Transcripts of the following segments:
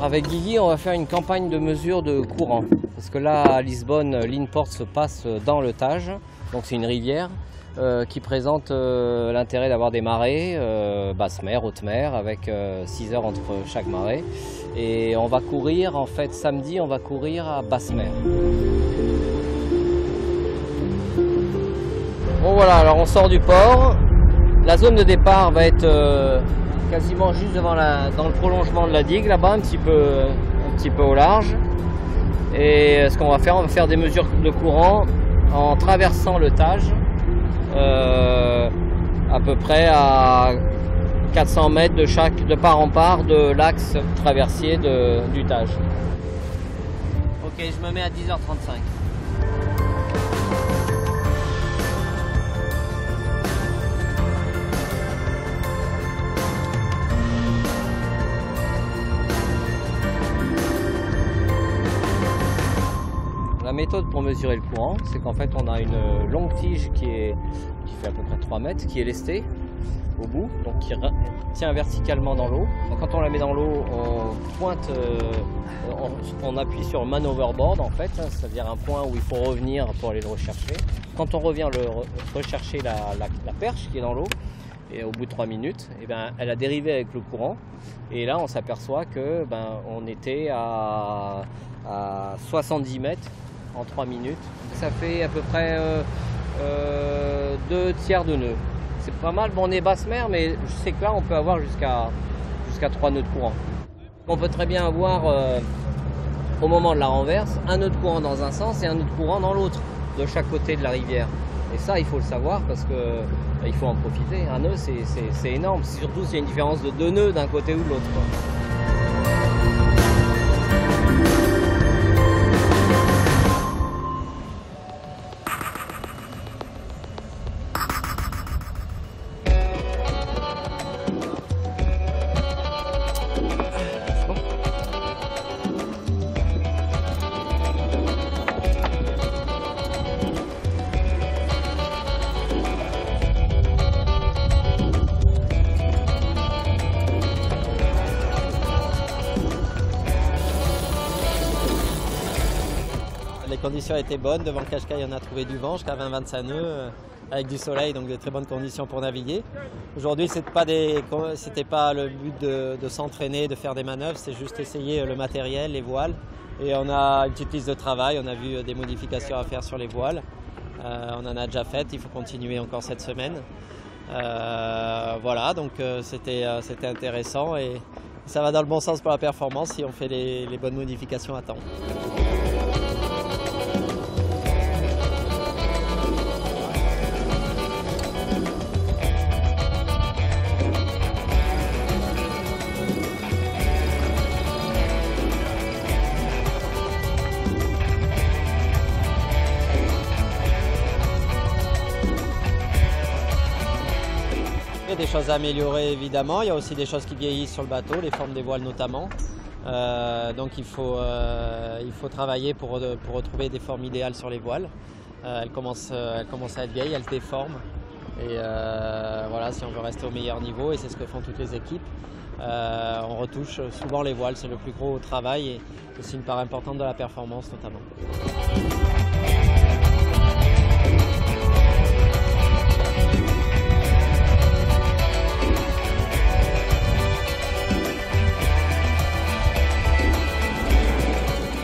Avec Guigui, on va faire une campagne de mesure de courant. Parce que là, à Lisbonne, l'Inport se passe dans le Tage. Donc c'est une rivière qui présente l'intérêt d'avoir des marées, basse mer, haute mer, avec 6 heures entre chaque marée. Et on va courir, en fait, samedi, on va courir à basse mer. Bon voilà, alors on sort du port. La zone de départ va être quasiment juste dans le prolongement de la digue, là-bas, un petit peu au large. Et ce qu'on va faire des mesures de courant en traversant le Tage, à peu près à 400 mètres de part en part de l'axe traversier du Tage. Ok, je me mets à 10h35. La méthode pour mesurer le courant, c'est qu'en fait on a une longue tige qui fait à peu près 3 mètres, qui est lestée au bout, donc qui tient verticalement dans l'eau. Donc quand on la met dans l'eau, on pointe, on appuie sur manoverboard en fait, c'est-à-dire un point où il faut revenir pour aller le rechercher. Quand on revient rechercher la perche qui est dans l'eau, et au bout de 3 minutes, et ben, elle a dérivé avec le courant. Et là on s'aperçoit que on était à 70 mètres en 3 minutes. Ça fait à peu près 2 tiers de nœud. C'est pas mal, bon on est basse mer, mais je sais que là on peut avoir jusqu'à 3 nœuds de courant. On peut très bien avoir au moment de la renverse un nœud de courant dans un sens et un nœud de courant dans l'autre, de chaque côté de la rivière. Et ça il faut le savoir parce que il faut en profiter. Un nœud c'est énorme, surtout s'il y a une différence de 2 nœuds d'un côté ou de l'autre. Les conditions étaient bonnes, devant Cascais on a trouvé du vent jusqu'à 20-25 nœuds avec du soleil, donc de très bonnes conditions pour naviguer. Aujourd'hui c'était pas le but de s'entraîner, de faire des manœuvres, c'est juste essayer le matériel, les voiles. Et on a une petite liste de travail, on a vu des modifications à faire sur les voiles. On en a déjà fait, il faut continuer encore cette semaine. Voilà, donc c'était intéressant et ça va dans le bon sens pour la performance si on fait les bonnes modifications à temps. Il y a des choses à améliorer évidemment, il y a aussi des choses qui vieillissent sur le bateau, les formes des voiles notamment. Donc il faut travailler pour retrouver des formes idéales sur les voiles. Elles commencent à être vieilles, elles déforment. Et voilà, si on veut rester au meilleur niveau, et c'est ce que font toutes les équipes, on retouche souvent les voiles, c'est le plus gros travail et aussi une part importante de la performance notamment.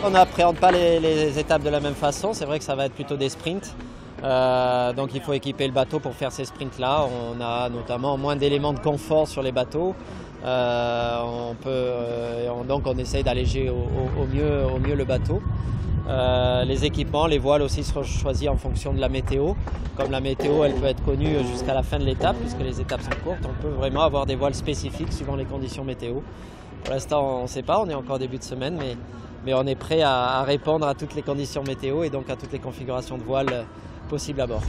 On n'appréhende pas les étapes de la même façon, c'est vrai que ça va être plutôt des sprints. Donc il faut équiper le bateau pour faire ces sprints-là. On a notamment moins d'éléments de confort sur les bateaux. Donc on essaye d'alléger au mieux le bateau. Les équipements, les voiles aussi seront choisis en fonction de la météo. Comme la météo, elle peut être connue jusqu'à la fin de l'étape, puisque les étapes sont courtes, on peut vraiment avoir des voiles spécifiques suivant les conditions météo. Pour l'instant, on ne sait pas, on est encore début de semaine, mais on est prêt à répondre à toutes les conditions météo et donc à toutes les configurations de voiles possibles à bord.